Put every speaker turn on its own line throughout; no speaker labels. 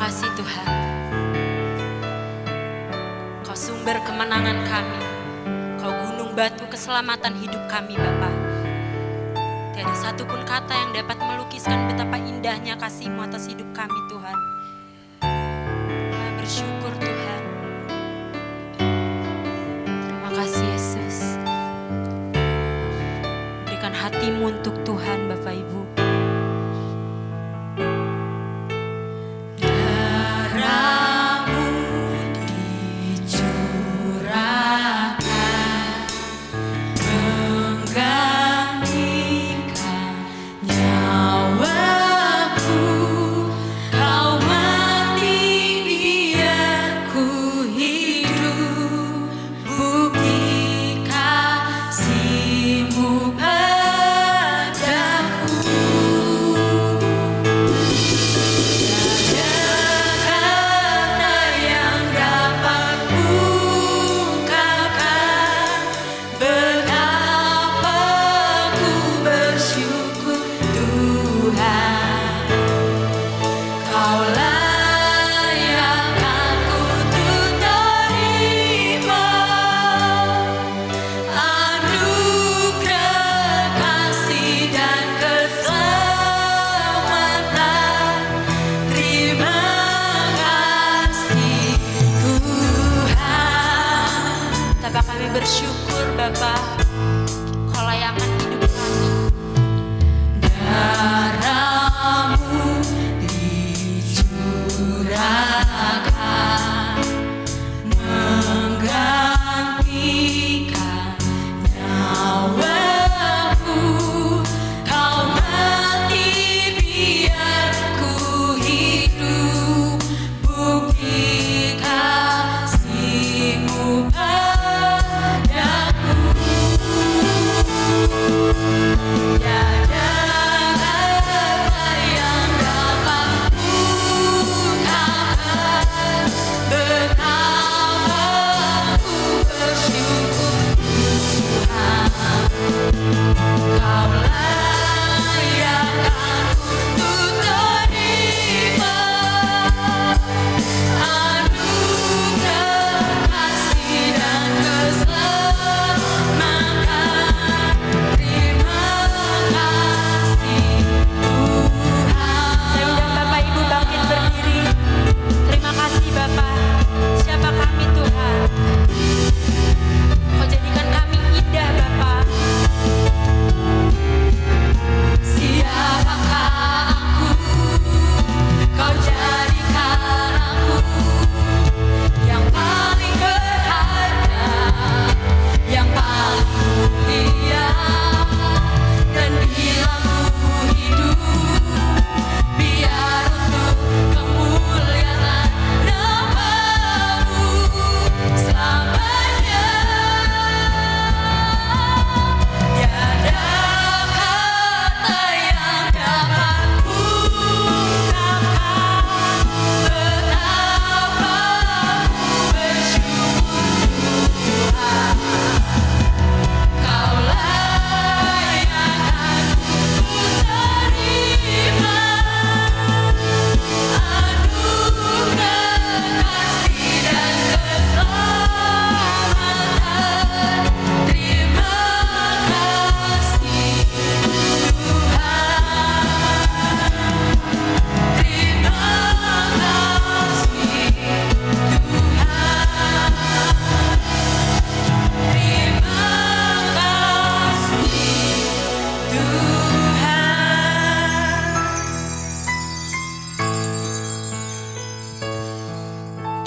kasih Tuhan. Kau sumber kemenangan kami. Kau gunung batu keselamatan hidup kami Bapa. Tiada satupun kata yang dapat melukiskan betapa indahnya kasih-Mu atas hidup kami Tuhan. Kami bersyukur Tuhan. Terima kasih Yesus. Berikan hatimu untuk Tuhan Bapak Ibu. Bersyukur Bapa, Kau layakkan hidup kami. Darah-Mu dicurahkan menggantikan nyawaku. Kau mati biar ku hidup, bukti kasih-Mu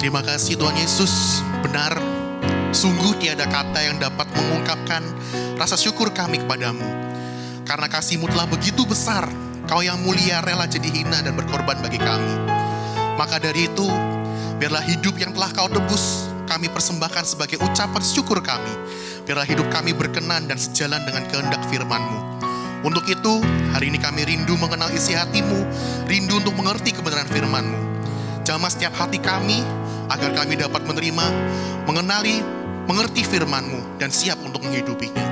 Terima kasih Tuhan Yesus, benar, sungguh tiada kata yang dapat mengungkapkan rasa syukur kami kepadamu. Karena kasih-Mu telah begitu besar, Kau yang mulia rela jadi hina dan berkorban bagi kami. Maka dari itu, biarlah hidup yang telah Kau tebus, kami persembahkan sebagai ucapan syukur kami. Biarlah hidup kami berkenan dan sejalan dengan kehendak firman-Mu. Untuk itu, hari ini kami rindu mengenal isi hati-Mu, rindu untuk mengerti kebenaran firman-Mu. Jamah setiap hati kami, agar kami dapat menerima, mengenali, mengerti firman-Mu, dan siap untuk menghidupinya.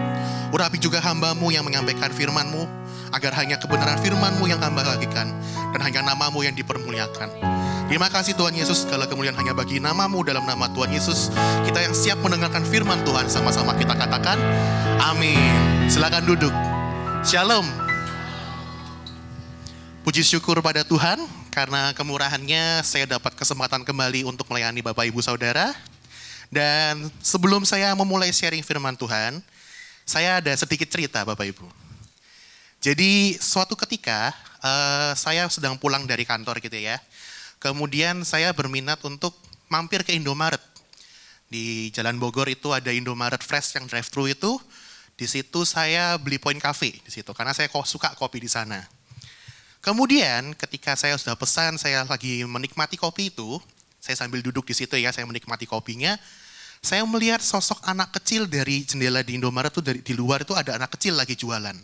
Urapi juga hamba-Mu yang menyampaikan firman-Mu, agar hanya kebenaran firman-Mu yang hamba bagikan, dan hanya nama-Mu yang dipermuliakan. Terima kasih Tuhan Yesus, segala kemuliaan hanya bagi nama-Mu. Dalam nama Tuhan Yesus, kita yang siap mendengarkan firman Tuhan, sama-sama kita katakan, amin. Silakan duduk. Shalom. Puji syukur pada Tuhan, karena kemurahannya saya dapat kesempatan kembali untuk melayani Bapak Ibu Saudara. Dan sebelum saya memulai sharing firman Tuhan, saya ada sedikit cerita Bapak Ibu. Jadi suatu ketika saya sedang pulang dari kantor gitu ya. Kemudian saya berminat untuk mampir ke Indomaret. Di Jalan Bogor itu ada Indomaret Fresh yang drive-thru itu. Di situ saya beli Point Cafe di situ karena saya suka kopi di sana. Kemudian ketika saya sudah pesan, saya lagi menikmati kopi itu, saya sambil duduk di situ ya, saya menikmati kopinya. Saya melihat sosok anak kecil dari jendela di Indomaret itu, di luar itu ada anak kecil lagi jualan.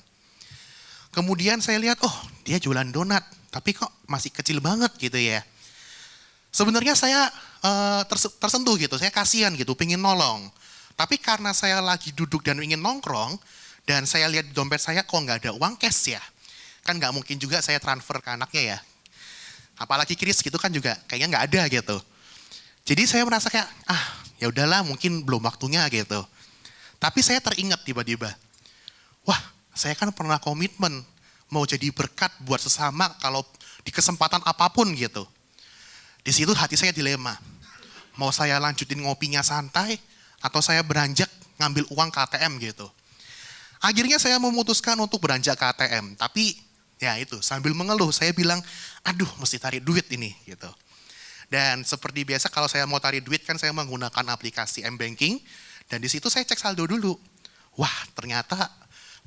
Kemudian saya lihat, oh dia jualan donat, tapi kok masih kecil banget gitu ya. Sebenarnya saya tersentuh gitu, saya kasihan gitu, pengen nolong. Tapi karena saya lagi duduk dan ingin nongkrong, dan saya lihat di dompet saya kok nggak ada uang cash ya. Kan nggak mungkin juga saya transfer ke anaknya ya. Apalagi kris gitu kan juga kayaknya nggak ada gitu. Jadi saya merasa kayak, ya udahlah mungkin belum waktunya gitu. Tapi saya teringat tiba-tiba, wah saya kan pernah komitmen mau jadi berkat buat sesama kalau di kesempatan apapun gitu. Di situ hati saya dilema. Mau saya lanjutin ngopinya santai atau saya beranjak ngambil uang ke ATM gitu. Akhirnya saya memutuskan untuk beranjak ke ATM. Tapi ya itu sambil mengeluh saya bilang, aduh mesti tarik duit ini gitu. Dan seperti biasa kalau saya mau tarik duit kan saya menggunakan aplikasi M-Banking. Dan di situ saya cek saldo dulu. Wah ternyata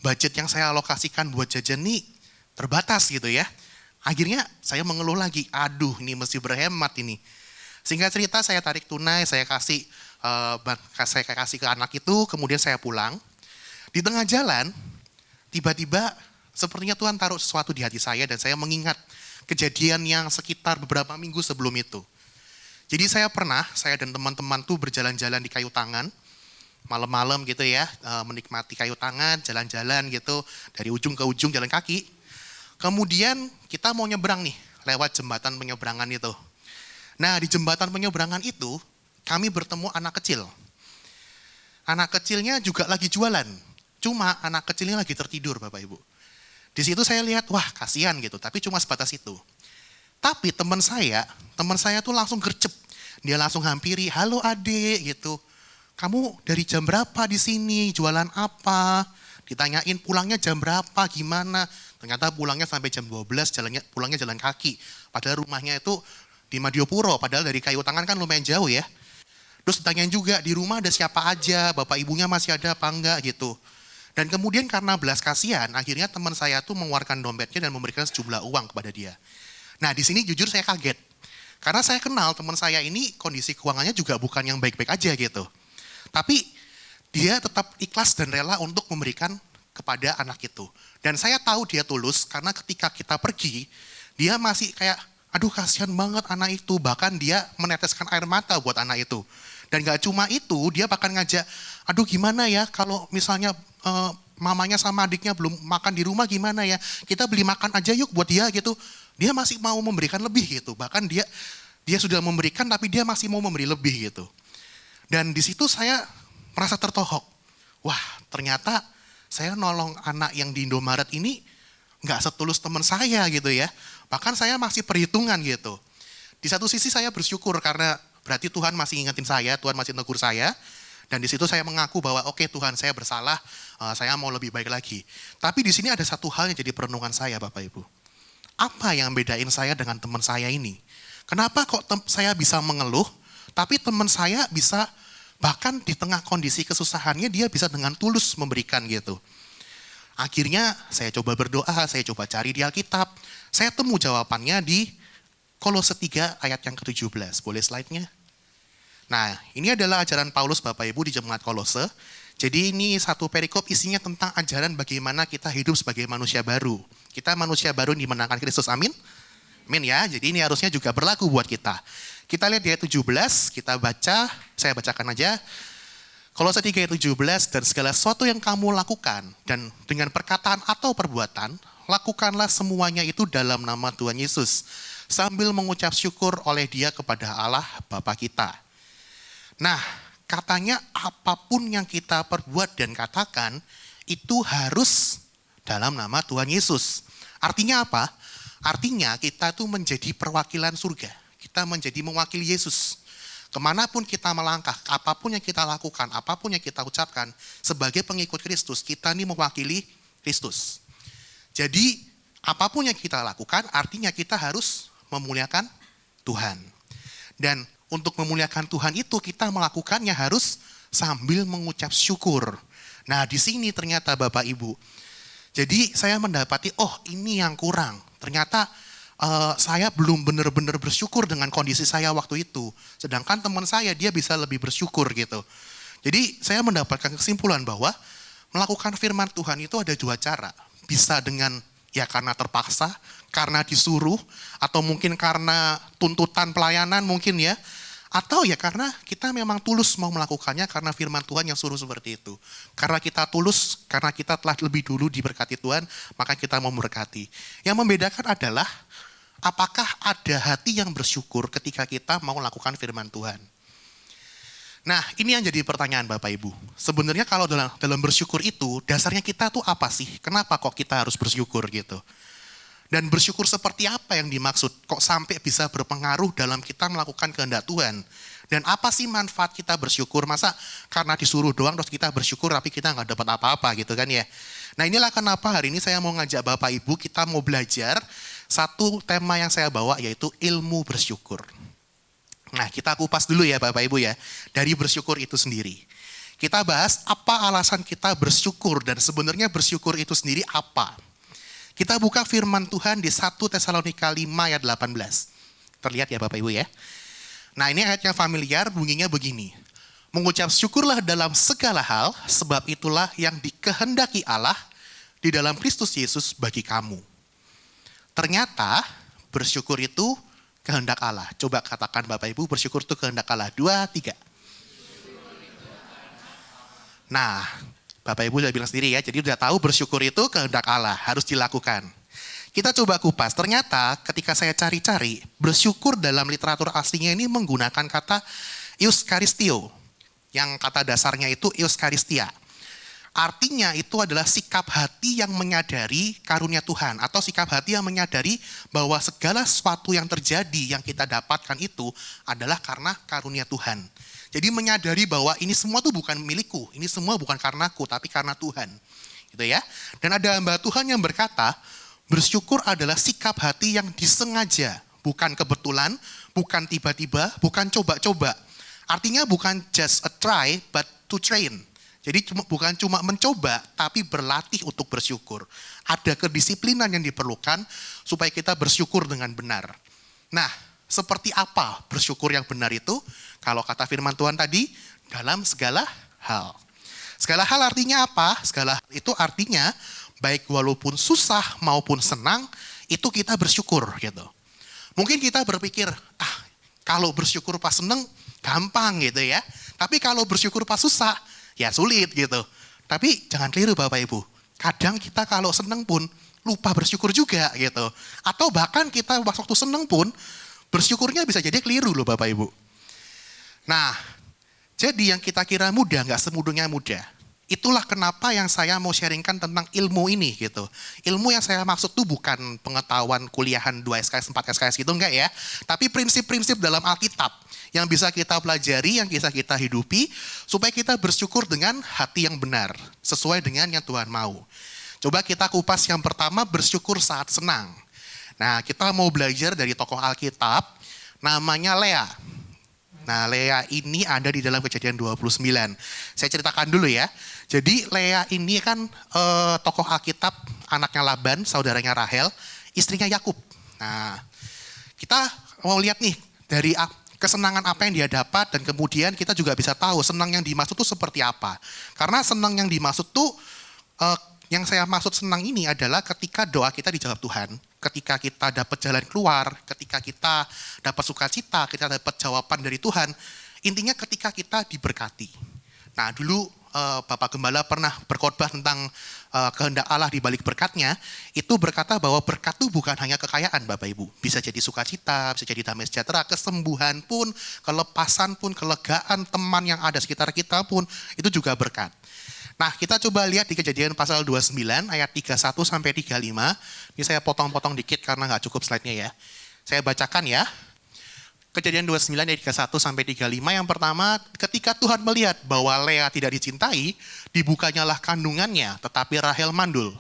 budget yang saya alokasikan buat jajan nih terbatas gitu ya. Akhirnya saya mengeluh lagi, aduh ini mesti berhemat ini. Singkat cerita saya tarik tunai, saya kasih ke anak itu, kemudian saya pulang. Di tengah jalan, tiba-tiba sepertinya Tuhan taruh sesuatu di hati saya dan saya mengingat kejadian yang sekitar beberapa minggu sebelum itu. Jadi saya dan teman-teman tuh berjalan-jalan di kayu tangan, malam-malam gitu ya, menikmati kayu tangan, jalan-jalan gitu, dari ujung ke ujung jalan kaki. Kemudian kita mau nyebrang nih, lewat jembatan penyeberangan itu. Nah di jembatan penyeberangan itu, kami bertemu anak kecil. Anak kecilnya juga lagi jualan, cuma anak kecilnya lagi tertidur Bapak Ibu. Di situ saya lihat, wah kasihan gitu, tapi cuma sebatas itu. Tapi teman saya tuh langsung gercep. Dia langsung hampiri, halo adek gitu. Kamu dari jam berapa di sini, jualan apa? Ditanyain pulangnya jam berapa, gimana? Ternyata pulangnya sampai jam 12, pulangnya jalan kaki. Padahal rumahnya itu di Madiopuro, padahal dari kayu tangan kan lumayan jauh ya. Terus ditanyain juga, di rumah ada siapa aja, bapak ibunya masih ada apa enggak gitu. Dan kemudian karena belas kasihan, akhirnya teman saya tuh mengeluarkan dompetnya dan memberikan sejumlah uang kepada dia. Nah di sini jujur saya kaget. Karena saya kenal teman saya ini kondisi keuangannya juga bukan yang baik-baik aja gitu. Tapi dia tetap ikhlas dan rela untuk memberikan kepada anak itu. Dan saya tahu dia tulus karena ketika kita pergi, dia masih kayak, aduh kasihan banget anak itu. Bahkan dia meneteskan air mata buat anak itu. Dan gak cuma itu, dia bahkan ngajak, aduh gimana ya kalau misalnya mamanya sama adiknya belum makan di rumah gimana ya. Kita beli makan aja yuk buat dia gitu. Dia masih mau memberikan lebih gitu. Bahkan dia sudah memberikan tapi dia masih mau memberi lebih gitu. Dan di situ saya merasa tertohok. Wah ternyata saya nolong anak yang di Indomaret ini nggak setulus teman saya gitu ya. Bahkan saya masih perhitungan gitu. Di satu sisi saya bersyukur karena berarti Tuhan masih ingetin saya, Tuhan masih negur saya. Dan di situ saya mengaku bahwa oke, Tuhan saya bersalah, saya mau lebih baik lagi. Tapi di sini ada satu hal yang jadi perenungan saya Bapak Ibu. Apa yang bedain saya dengan teman saya ini? Kenapa kok saya bisa mengeluh, tapi teman saya bisa bahkan di tengah kondisi kesusahannya dia bisa dengan tulus memberikan gitu. Akhirnya saya coba berdoa, saya coba cari di Alkitab. Saya temu jawabannya di Kolose 3 ayat yang ke-17. Boleh slide-nya? Nah, ini adalah ajaran Paulus Bapak Ibu di jemaat Kolose. Jadi ini satu perikop isinya tentang ajaran bagaimana kita hidup sebagai manusia baru. Kita manusia baru dimenangkan Kristus, amin? Amin ya, jadi ini harusnya juga berlaku buat kita. Kita lihat di ayat 17, kita baca, saya bacakan aja. Kolose 3 ayat 17, dan segala sesuatu yang kamu lakukan, dan dengan perkataan atau perbuatan, lakukanlah semuanya itu dalam nama Tuhan Yesus, sambil mengucap syukur oleh Dia kepada Allah Bapa kita. Nah, katanya apapun yang kita perbuat dan katakan, itu harus dalam nama Tuhan Yesus. Artinya apa? Artinya kita tuh menjadi perwakilan surga. Kita menjadi mewakili Yesus. Kemanapun kita melangkah, apapun yang kita lakukan, apapun yang kita ucapkan, sebagai pengikut Kristus, kita ini mewakili Kristus. Jadi, apapun yang kita lakukan, artinya kita harus memuliakan Tuhan. Dan untuk memuliakan Tuhan itu, kita melakukannya harus sambil mengucap syukur. Nah, di sini ternyata Bapak Ibu. Jadi, saya mendapati, oh ini yang kurang. Ternyata, saya belum benar-benar bersyukur dengan kondisi saya waktu itu. Sedangkan teman saya, dia bisa lebih bersyukur gitu. Jadi saya mendapatkan kesimpulan bahwa melakukan firman Tuhan itu ada dua cara. Bisa dengan ya karena terpaksa, karena disuruh, atau mungkin karena tuntutan pelayanan mungkin ya. Atau ya karena kita memang tulus mau melakukannya karena firman Tuhan yang suruh seperti itu. Karena kita tulus, karena kita telah lebih dulu diberkati Tuhan, maka kita mau memberkati. Yang membedakan adalah apakah ada hati yang bersyukur ketika kita mau melakukan firman Tuhan? Nah, ini yang jadi pertanyaan Bapak Ibu. Sebenarnya kalau dalam bersyukur itu, dasarnya kita tuh apa sih? Kenapa kok kita harus bersyukur gitu? Dan bersyukur seperti apa yang dimaksud? Kok sampai bisa berpengaruh dalam kita melakukan kehendak Tuhan? Dan apa sih manfaat kita bersyukur? Masa karena disuruh doang terus kita bersyukur tapi kita nggak dapat apa-apa gitu kan ya? Nah, inilah kenapa hari ini saya mau ngajak Bapak Ibu, kita mau belajar satu tema yang saya bawa, yaitu ilmu bersyukur. Nah, kita kupas dulu ya Bapak Ibu ya, dari bersyukur itu sendiri. Kita bahas apa alasan kita bersyukur dan sebenarnya bersyukur itu sendiri apa. Kita buka firman Tuhan di 1 Tesalonika 5 ayat 18. Terlihat ya Bapak Ibu ya. Nah, ini ayat yang familiar, bunyinya begini. Mengucap syukurlah dalam segala hal, sebab itulah yang dikehendaki Allah di dalam Kristus Yesus bagi kamu. Ternyata bersyukur itu kehendak Allah. Coba katakan Bapak Ibu, bersyukur itu kehendak Allah. 2, 3. Nah, Bapak Ibu sudah bilang sendiri ya, jadi sudah tahu bersyukur itu kehendak Allah, harus dilakukan. Kita coba kupas, ternyata ketika saya cari-cari, bersyukur dalam literatur aslinya ini menggunakan kata Euskaristio. Yang kata dasarnya itu Euskaristia. Artinya itu adalah sikap hati yang menyadari karunia Tuhan. Atau sikap hati yang menyadari bahwa segala sesuatu yang terjadi yang kita dapatkan itu adalah karena karunia Tuhan. Jadi menyadari bahwa ini semua tuh bukan milikku. Ini semua bukan karenaku tapi karena Tuhan. Gitu ya. Dan ada hamba Tuhan yang berkata, bersyukur adalah sikap hati yang disengaja. Bukan kebetulan, bukan tiba-tiba, bukan coba-coba. Artinya bukan just a try but to train. Jadi bukan cuma mencoba, tapi berlatih untuk bersyukur. Ada kedisiplinan yang diperlukan supaya kita bersyukur dengan benar. Nah, seperti apa bersyukur yang benar itu? Kalau kata firman Tuhan tadi, dalam segala hal. Segala hal artinya apa? Segala hal itu artinya, baik walaupun susah maupun senang, itu kita bersyukur gitu. Mungkin kita berpikir, kalau bersyukur pas senang, gampang gitu ya. Tapi kalau bersyukur pas susah, ya sulit gitu. Tapi jangan keliru Bapak Ibu. Kadang kita kalau seneng pun lupa bersyukur juga gitu. Atau bahkan kita waktu seneng pun bersyukurnya bisa jadi keliru loh Bapak Ibu. Nah, jadi yang kita kira mudah gak semudah mudah. Itulah kenapa yang saya mau sharingkan tentang ilmu ini gitu. Ilmu yang saya maksud tuh bukan pengetahuan kuliahan 2 SKS, 4 SKS gitu enggak ya. Tapi prinsip-prinsip dalam Alkitab yang bisa kita pelajari, yang bisa kita hidupi, supaya kita bersyukur dengan hati yang benar, sesuai dengan yang Tuhan mau. Coba kita kupas yang pertama, bersyukur saat senang. Nah, kita mau belajar dari tokoh Alkitab, namanya Lea. Nah, Lea ini ada di dalam Kejadian 29. Saya ceritakan dulu ya. Jadi Lea ini kan tokoh Alkitab, anaknya Laban, saudaranya Rahel, istrinya Yakub. Nah, kita mau lihat nih dari kesenangan apa yang dia dapat, dan kemudian kita juga bisa tahu senang yang dimaksud itu seperti apa. Karena senang yang dimaksud tuh, yang saya maksud senang ini adalah ketika doa kita dijawab Tuhan, ketika kita dapat jalan keluar, ketika kita dapat sukacita, kita dapat jawaban dari Tuhan, intinya ketika kita diberkati. Nah, dulu Bapak Gembala pernah berkhotbah tentang kehendak Allah di balik berkatnya, itu berkata bahwa berkat itu bukan hanya kekayaan Bapak Ibu. Bisa jadi sukacita, bisa jadi damai sejahtera, kesembuhan pun, kelepasan pun, kelegaan teman yang ada sekitar kita pun, itu juga berkat. Nah, kita coba lihat di Kejadian pasal 29 ayat 31 sampai 35. Ini saya potong-potong dikit karena nggak cukup slide-nya ya. Saya bacakan ya. Kejadian 29 ayat 31 sampai 35. Yang pertama, ketika Tuhan melihat bahwa Lea tidak dicintai, dibukanyalah kandungannya, tetapi Rahel mandul.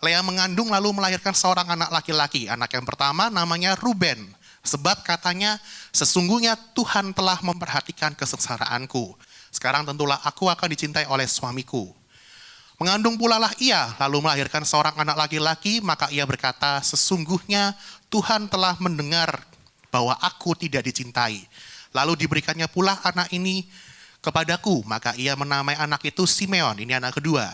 Lea mengandung lalu melahirkan seorang anak laki-laki. Anak yang pertama namanya Ruben. Sebab katanya, sesungguhnya Tuhan telah memperhatikan kesengsaraanku. Sekarang tentulah aku akan dicintai oleh suamiku. Mengandung pula lah ia, lalu melahirkan seorang anak laki-laki, maka ia berkata, sesungguhnya Tuhan telah mendengar bahwa aku tidak dicintai. Lalu diberikannya pula anak ini kepadaku, maka ia menamai anak itu Simeon, ini anak kedua.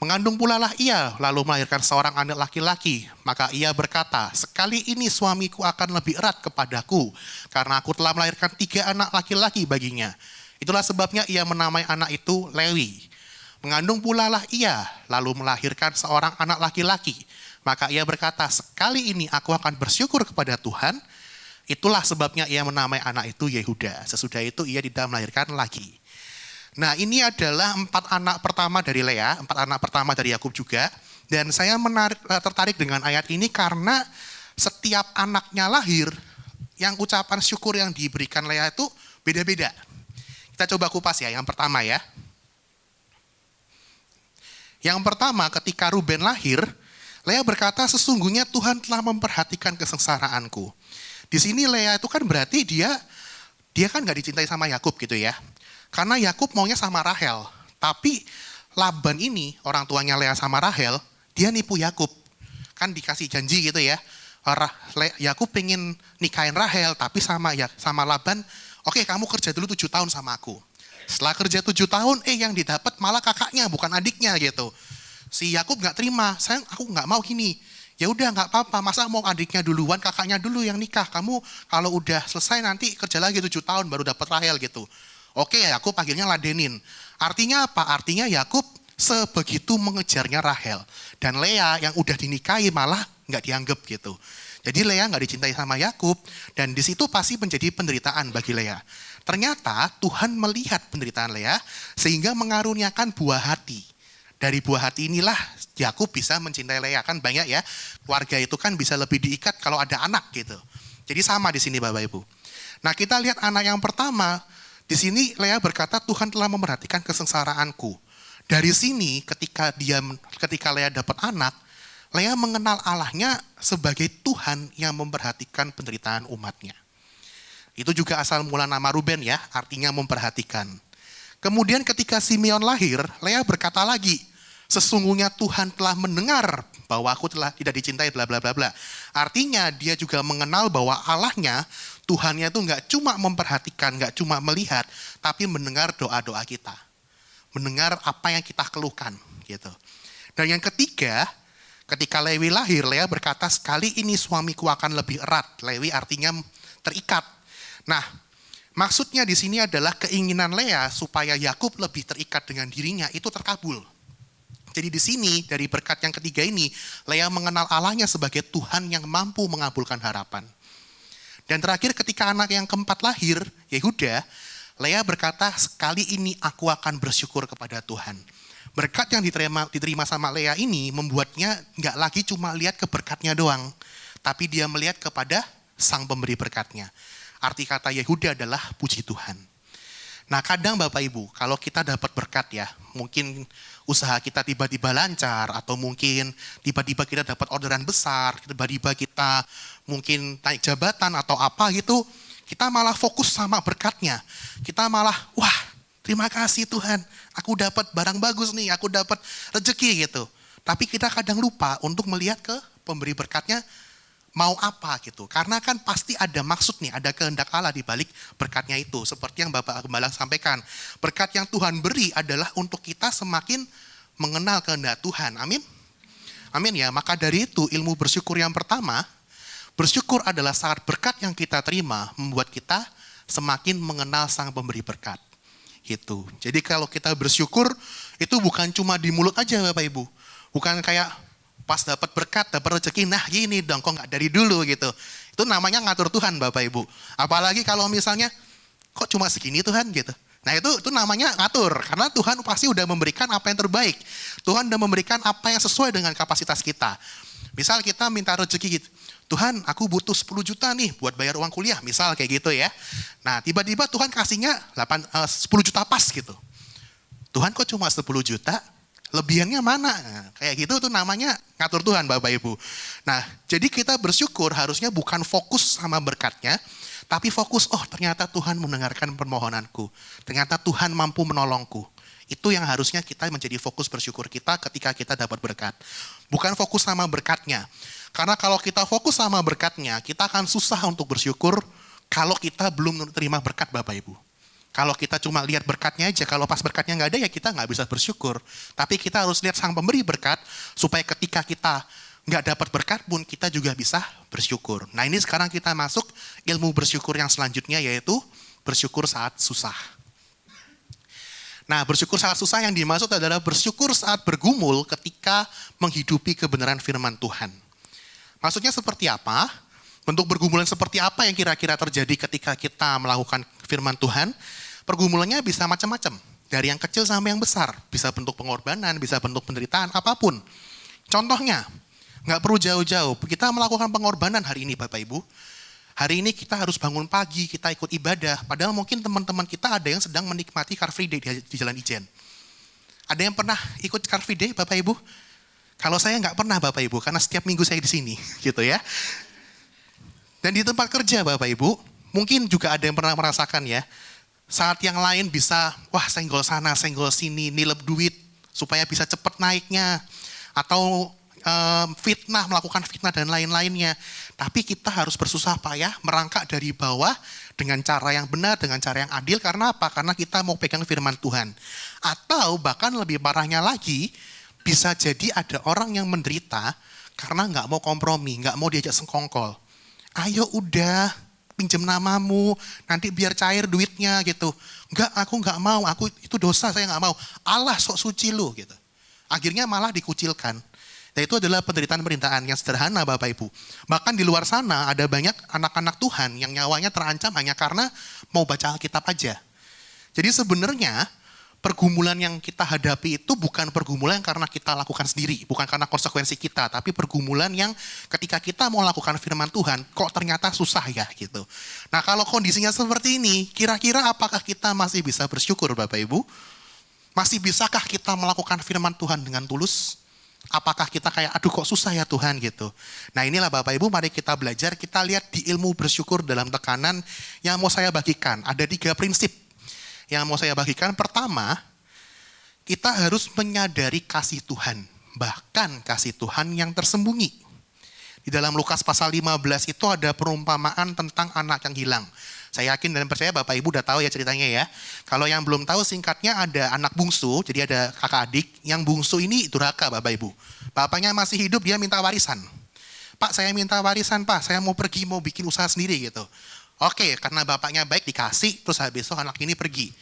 Mengandung pula lah ia, lalu melahirkan seorang anak laki-laki, maka ia berkata, sekali ini suamiku akan lebih erat kepadaku, karena aku telah melahirkan 3 anak laki-laki baginya. Itulah sebabnya ia menamai anak itu Lewi. Mengandung pula lah ia, lalu melahirkan seorang anak laki-laki, maka ia berkata, sekali ini aku akan bersyukur kepada Tuhan. Itulah sebabnya ia menamai anak itu Yehuda. Sesudah itu ia tidak melahirkan lagi. Nah, ini adalah 4 anak pertama dari Lea, 4 anak pertama dari Yakub juga. Dan saya tertarik dengan ayat ini karena setiap anaknya lahir, yang ucapan syukur yang diberikan Lea itu beda-beda. Kita coba kupas ya, yang pertama ya. Yang pertama, ketika Ruben lahir, Lea berkata, sesungguhnya Tuhan telah memperhatikan kesengsaraanku. Di sini Lea itu kan berarti dia kan nggak dicintai sama Yakub gitu ya. Karena Yakub maunya sama Rahel. Tapi Laban ini, orang tuanya Lea sama Rahel, dia nipu Yakub. Kan dikasih janji gitu ya. Yakub pengen nikahin Rahel, tapi sama Laban, oke, kamu kerja dulu 7 tahun sama aku. Setelah kerja 7 tahun, yang didapat malah kakaknya, bukan adiknya gitu. Si Yakub nggak terima, sayang aku nggak mau gini. Ya udah nggak apa-apa, masa mau adiknya duluan, kakaknya dulu yang nikah. Kamu kalau udah selesai nanti kerja lagi 7 tahun baru dapat Rahel gitu. Oke, Yakub panggilnya ladenin. Artinya apa? Artinya Yakub sebegitu mengejarnya Rahel. Dan Lea yang udah dinikahi malah nggak dianggap gitu. Jadi Lea nggak dicintai sama Yakub, dan di situ pasti menjadi penderitaan bagi Lea. Ternyata Tuhan melihat penderitaan Lea sehingga mengaruniakan buah hati. Dari buah hati inilah Yakub bisa mencintai Lea. Kan banyak ya, keluarga itu kan bisa lebih diikat kalau ada anak gitu. Jadi sama di sini Bapak Ibu. Nah, kita lihat anak yang pertama, di sini Lea berkata Tuhan telah memperhatikan kesengsaraanku. Dari sini ketika Lea dapat anak, Lea mengenal Allahnya sebagai Tuhan yang memperhatikan penderitaan umatnya. Itu juga asal mula nama Ruben ya, artinya memperhatikan. Kemudian ketika Simeon lahir, Lea berkata lagi, sesungguhnya Tuhan telah mendengar bahwa aku telah tidak dicintai bla bla bla bla. Artinya dia juga mengenal bahwa Allahnya, Tuhannya itu nggak cuma memperhatikan, nggak cuma melihat, tapi mendengar doa-doa kita. Mendengar apa yang kita keluhkan gitu. Dan yang ketiga, ketika Lewi lahir, Lea berkata, sekali ini suamiku akan lebih erat. Lewi artinya terikat. Nah, maksudnya di sini adalah keinginan Lea supaya Yakub lebih terikat dengan dirinya itu terkabul. Jadi di sini dari berkat yang ketiga ini, Lea mengenal Allahnya sebagai Tuhan yang mampu mengabulkan harapan. Dan terakhir ketika anak yang keempat lahir, Yehuda, Lea berkata, sekali ini aku akan bersyukur kepada Tuhan. Berkat yang diterima sama Lea ini membuatnya nggak lagi cuma lihat ke berkatnya doang, tapi dia melihat kepada sang pemberi berkatnya. Arti kata Yehuda adalah puji Tuhan. Nah, kadang Bapak Ibu, kalau kita dapat berkat ya, mungkin usaha kita tiba-tiba lancar, atau mungkin tiba-tiba kita dapat orderan besar, tiba-tiba kita mungkin naik jabatan atau apa gitu, kita malah fokus sama berkatnya. Kita malah, wah terima kasih Tuhan, aku dapat barang bagus nih, aku dapat rezeki gitu. Tapi kita kadang lupa untuk melihat ke pemberi berkatnya, mau apa gitu. Karena kan pasti ada maksud nih, ada kehendak Allah di balik berkatnya itu. Seperti yang Bapak Gembala sampaikan. Berkat yang Tuhan beri adalah untuk kita semakin mengenal kehendak Tuhan. Amin. Amin ya. Maka dari itu ilmu bersyukur yang pertama, bersyukur adalah saat berkat yang kita terima membuat kita semakin mengenal sang pemberi berkat. Gitu. Jadi kalau kita bersyukur itu bukan cuma di mulut aja Bapak Ibu. Bukan kayak pas dapat berkat, dapat rezeki, nah gini dong, kok nggak dari dulu gitu. Itu namanya ngatur Tuhan Bapak Ibu. Apalagi kalau misalnya, kok cuma segini Tuhan gitu. Nah itu namanya ngatur, karena Tuhan pasti udah memberikan apa yang terbaik. Tuhan udah memberikan apa yang sesuai dengan kapasitas kita. Misal kita minta rezeki gitu, Tuhan aku butuh 10 juta nih buat bayar uang kuliah, misal kayak gitu ya. Nah tiba-tiba Tuhan kasihnya 10 juta pas gitu. Tuhan kok cuma 10 juta, lebihannya mana? Nah, kayak gitu tuh namanya ngatur Tuhan Bapak Ibu. Nah jadi kita bersyukur harusnya bukan fokus sama berkatnya, tapi fokus, oh ternyata Tuhan mendengarkan permohonanku. Ternyata Tuhan mampu menolongku. Itu yang harusnya kita menjadi fokus bersyukur kita ketika kita dapat berkat. Bukan fokus sama berkatnya. Karena kalau kita fokus sama berkatnya, kita akan susah untuk bersyukur kalau kita belum terima berkat Bapak Ibu. Kalau kita cuma lihat berkatnya aja, kalau pas berkatnya nggak ada ya kita nggak bisa bersyukur. Tapi kita harus lihat sang pemberi berkat, supaya ketika kita nggak dapat berkat pun kita juga bisa bersyukur. Nah ini sekarang kita masuk ilmu bersyukur yang selanjutnya, yaitu bersyukur saat susah. Nah bersyukur saat susah yang dimaksud adalah bersyukur saat bergumul ketika menghidupi kebenaran firman Tuhan. Maksudnya seperti apa? Bentuk bergumulan seperti apa yang kira-kira terjadi ketika kita melakukan firman Tuhan? Pergumulannya bisa macam-macam. Dari yang kecil sampai yang besar. Bisa bentuk pengorbanan, bisa bentuk penderitaan, apapun. Contohnya, nggak perlu jauh-jauh, kita melakukan pengorbanan hari ini Bapak Ibu. Hari ini kita harus bangun pagi, kita ikut ibadah. Padahal mungkin teman-teman kita ada yang sedang menikmati Car Free Day di Jalan Ijen. Ada yang pernah ikut Car Free Day Bapak Ibu? Kalau saya nggak pernah Bapak Ibu, karena setiap minggu saya di sini, gitu ya. Dan di tempat kerja Bapak Ibu, mungkin juga ada yang pernah merasakan ya, saat yang lain bisa, wah senggol sana, senggol sini, nilep duit, supaya bisa cepat naiknya. Atau fitnah, melakukan fitnah dan lain-lainnya. Tapi kita harus bersusah payah merangkak dari bawah dengan cara yang benar, dengan cara yang adil. Karena apa? Karena kita mau pegang firman Tuhan. Atau bahkan lebih parahnya lagi, bisa jadi ada orang yang menderita karena nggak mau kompromi, nggak mau diajak sekongkol. Ayo udah, pinjam namamu, nanti biar cair duitnya gitu. Enggak, aku nggak mau, aku itu dosa, saya nggak mau. Allah sok suci lu gitu. Akhirnya malah dikucilkan. Dan itu adalah penderitaan-penderitaan yang sederhana Bapak Ibu. Bahkan di luar sana ada banyak anak-anak Tuhan yang nyawanya terancam hanya karena mau baca Alkitab aja. Jadi sebenarnya pergumulan yang kita hadapi itu bukan pergumulan karena kita lakukan sendiri. Bukan karena konsekuensi kita. Tapi pergumulan yang ketika kita mau lakukan firman Tuhan, kok ternyata susah ya gitu. Nah kalau kondisinya seperti ini, kira-kira apakah kita masih bisa bersyukur Bapak Ibu? Masih bisakah kita melakukan firman Tuhan dengan tulus? Apakah kita kayak, aduh kok susah ya Tuhan gitu. Nah inilah Bapak Ibu, mari kita belajar, kita lihat di ilmu bersyukur dalam tekanan yang mau saya bagikan. Ada 3 prinsip yang mau saya bagikan. Pertama, kita harus menyadari kasih Tuhan. Bahkan kasih Tuhan yang tersembunyi. Di dalam Lukas pasal 15 itu ada perumpamaan tentang anak yang hilang. Saya yakin dan percaya Bapak Ibu udah tahu ya ceritanya ya. Kalau yang belum tahu singkatnya ada anak bungsu, jadi ada kakak adik. Yang bungsu ini durhaka Bapak Ibu. Bapaknya masih hidup, dia minta warisan. Pak saya minta warisan Pak, saya mau pergi, mau bikin usaha sendiri gitu. Oke, karena bapaknya baik dikasih, terus habis itu anak ini pergi.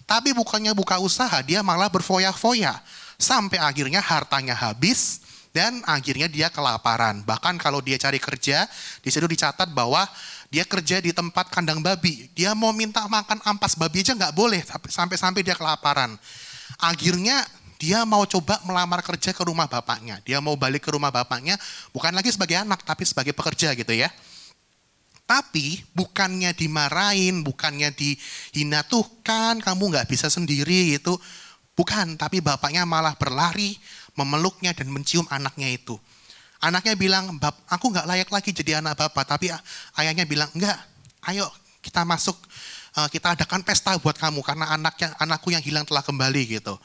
Tapi bukannya buka usaha, dia malah berfoya-foya. Sampai akhirnya hartanya habis dan akhirnya dia kelaparan. Bahkan kalau dia cari kerja, di situ dicatat bahwa dia kerja di tempat kandang babi. Dia mau minta makan ampas babi aja nggak boleh, sampai-sampai dia kelaparan. Akhirnya dia mau coba melamar kerja ke rumah bapaknya. Dia mau balik ke rumah bapaknya, bukan lagi sebagai anak, tapi sebagai pekerja gitu ya. Tapi bukannya dimarahin, bukannya dihina tuh kan kamu nggak bisa sendiri gitu. Bukan, tapi bapaknya malah berlari, memeluknya dan mencium anaknya itu. Anaknya bilang, Bap, aku nggak layak lagi jadi anak bapak. Tapi ayahnya bilang, enggak, ayo kita masuk, kita adakan pesta buat kamu karena anakku yang hilang telah kembali gitu.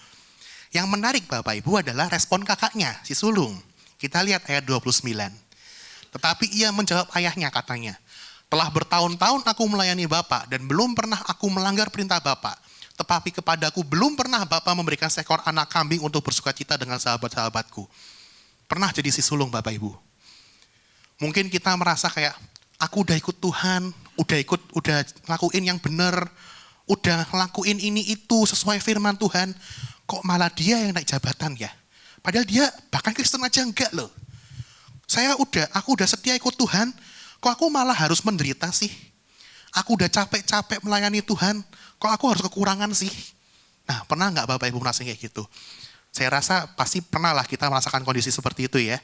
Yang menarik Bapak Ibu adalah respon kakaknya, si sulung. Kita lihat ayat 29. Tetapi ia menjawab ayahnya katanya, telah bertahun-tahun aku melayani Bapak dan belum pernah aku melanggar perintah Bapak. Tetapi kepadaku belum pernah Bapak memberikan seekor anak kambing untuk bersukacita dengan sahabat-sahabatku. Pernah jadi si sulung Bapak Ibu. Mungkin kita merasa kayak, aku udah ikut Tuhan, udah lakuin yang benar, udah lakuin ini itu sesuai firman Tuhan, kok malah dia yang naik jabatan ya? Padahal dia bahkan Kristen aja enggak loh. Aku udah setia ikut Tuhan, kok aku malah harus menderita sih? Aku udah capek-capek melayani Tuhan, kok aku harus kekurangan sih? Nah, pernah nggak Bapak Ibu merasa kayak gitu? Saya rasa pasti pernah lah kita merasakan kondisi seperti itu ya.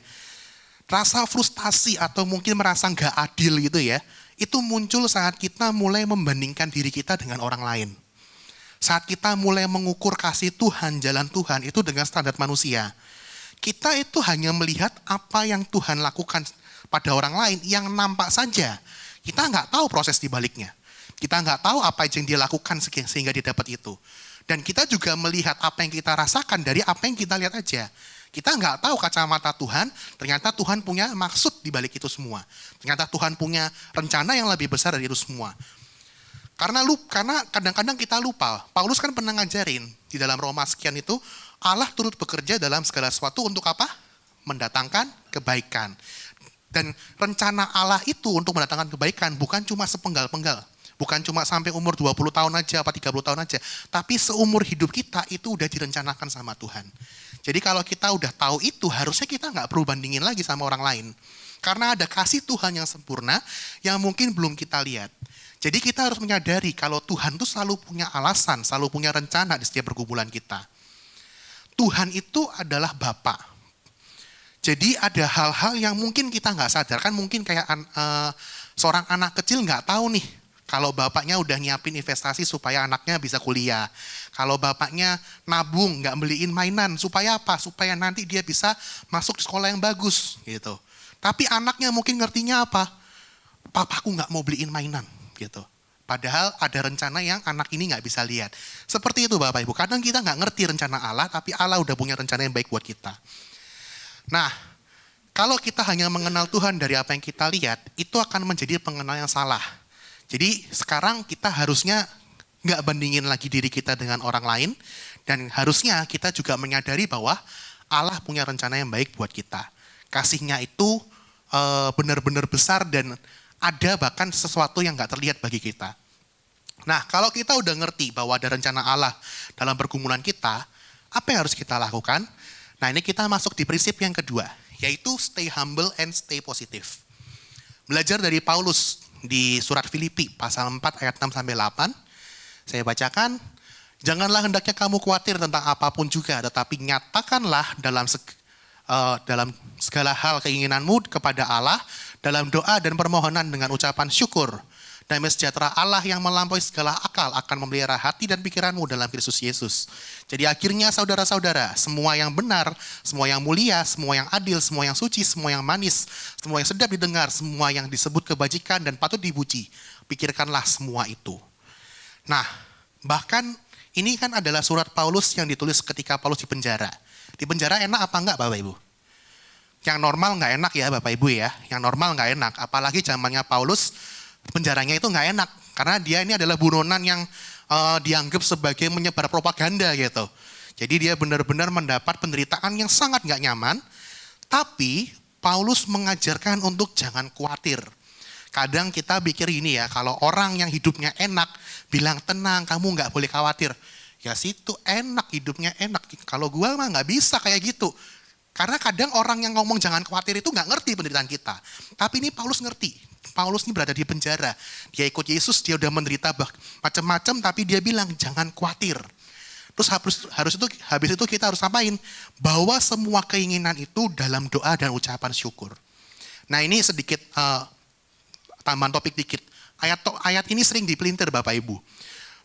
Rasa frustasi atau mungkin merasa nggak adil gitu ya, itu muncul saat kita mulai membandingkan diri kita dengan orang lain. Saat kita mulai mengukur kasih Tuhan, jalan Tuhan itu dengan standar manusia. Kita itu hanya melihat apa yang Tuhan lakukan pada orang lain yang nampak saja. Kita nggak tahu proses di baliknya. Kita nggak tahu apa yang dia lakukan sehingga dia dapat itu. Dan kita juga melihat apa yang kita rasakan dari apa yang kita lihat aja. Kita nggak tahu kacamata Tuhan, ternyata Tuhan punya maksud di balik itu semua. Ternyata Tuhan punya rencana yang lebih besar dari itu semua. Karena kadang-kadang kita lupa, Paulus kan pernah ngajarin di dalam Roma sekian itu, Allah turut bekerja dalam segala sesuatu untuk apa? Mendatangkan kebaikan. Dan rencana Allah itu untuk mendatangkan kebaikan bukan cuma sepenggal-penggal. Bukan cuma sampai umur 20 tahun aja, apa 30 tahun aja. Tapi seumur hidup kita itu udah direncanakan sama Tuhan. Jadi kalau kita udah tahu itu, harusnya kita nggak perlu bandingin lagi sama orang lain. Karena ada kasih Tuhan yang sempurna yang mungkin belum kita lihat. Jadi kita harus menyadari kalau Tuhan itu selalu punya alasan, selalu punya rencana di setiap pergumulan kita. Tuhan itu adalah Bapa. Jadi ada hal-hal yang mungkin kita nggak sadar. Kan mungkin kayak seorang anak kecil nggak tahu nih. Kalau bapaknya udah nyiapin investasi supaya anaknya bisa kuliah. Kalau bapaknya nabung, nggak beliin mainan. Supaya apa? Supaya nanti dia bisa masuk di sekolah yang bagus. Gitu. Tapi anaknya mungkin ngertinya apa? Papaku nggak mau beliin mainan. Gitu. Padahal ada rencana yang anak ini nggak bisa lihat. Seperti itu Bapak Ibu. Kadang kita nggak ngerti rencana Allah, tapi Allah udah punya rencana yang baik buat kita. Nah, kalau kita hanya mengenal Tuhan dari apa yang kita lihat, itu akan menjadi pengenalan yang salah. Jadi sekarang kita harusnya nggak bandingin lagi diri kita dengan orang lain, dan harusnya kita juga menyadari bahwa Allah punya rencana yang baik buat kita. Kasihnya itu benar-benar besar dan ada bahkan sesuatu yang nggak terlihat bagi kita. Nah, kalau kita udah ngerti bahwa ada rencana Allah dalam pergumulan kita, apa yang harus kita lakukan? Nah, ini kita masuk di prinsip yang kedua, yaitu stay humble and stay positive. Belajar dari Paulus di surat Filipi pasal 4 ayat 6-8. Saya bacakan, janganlah hendaknya kamu khawatir tentang apapun juga, tetapi nyatakanlah dalam segala hal keinginanmu kepada Allah, dalam doa dan permohonan dengan ucapan syukur. Damai sejahtera Allah yang melampaui segala akal akan memelihara hati dan pikiranmu dalam Kristus Yesus. Jadi akhirnya saudara-saudara, semua yang benar, semua yang mulia, semua yang adil, semua yang suci, semua yang manis, semua yang sedap didengar, semua yang disebut kebajikan dan patut dipuji, pikirkanlah semua itu. Nah, bahkan ini kan adalah surat Paulus yang ditulis ketika Paulus di penjara. Di penjara enak apa enggak Bapak Ibu? Yang normal nggak enak ya Bapak Ibu ya. Yang normal nggak enak. Apalagi zamannya Paulus, penjaranya itu nggak enak. Karena dia ini adalah buronan yang dianggap sebagai menyebar propaganda gitu. Jadi dia benar-benar mendapat penderitaan yang sangat nggak nyaman. Tapi Paulus mengajarkan untuk jangan khawatir. Kadang kita pikir ini ya, kalau orang yang hidupnya enak, bilang tenang, kamu nggak boleh khawatir. Ya situ enak, hidupnya enak. Kalau gue mah nggak bisa kayak gitu. Karena kadang orang yang ngomong jangan khawatir itu nggak ngerti penderitaan kita. Tapi ini Paulus ngerti. Paulus ini berada di penjara. Dia ikut Yesus, dia udah menderita macam-macam, tapi dia bilang jangan khawatir. Terus habis itu kita harus apain? Bawa semua keinginan itu dalam doa dan ucapan syukur. Nah ini sedikit tambahan topik dikit. Ayat ini sering dipelintir Bapak Ibu.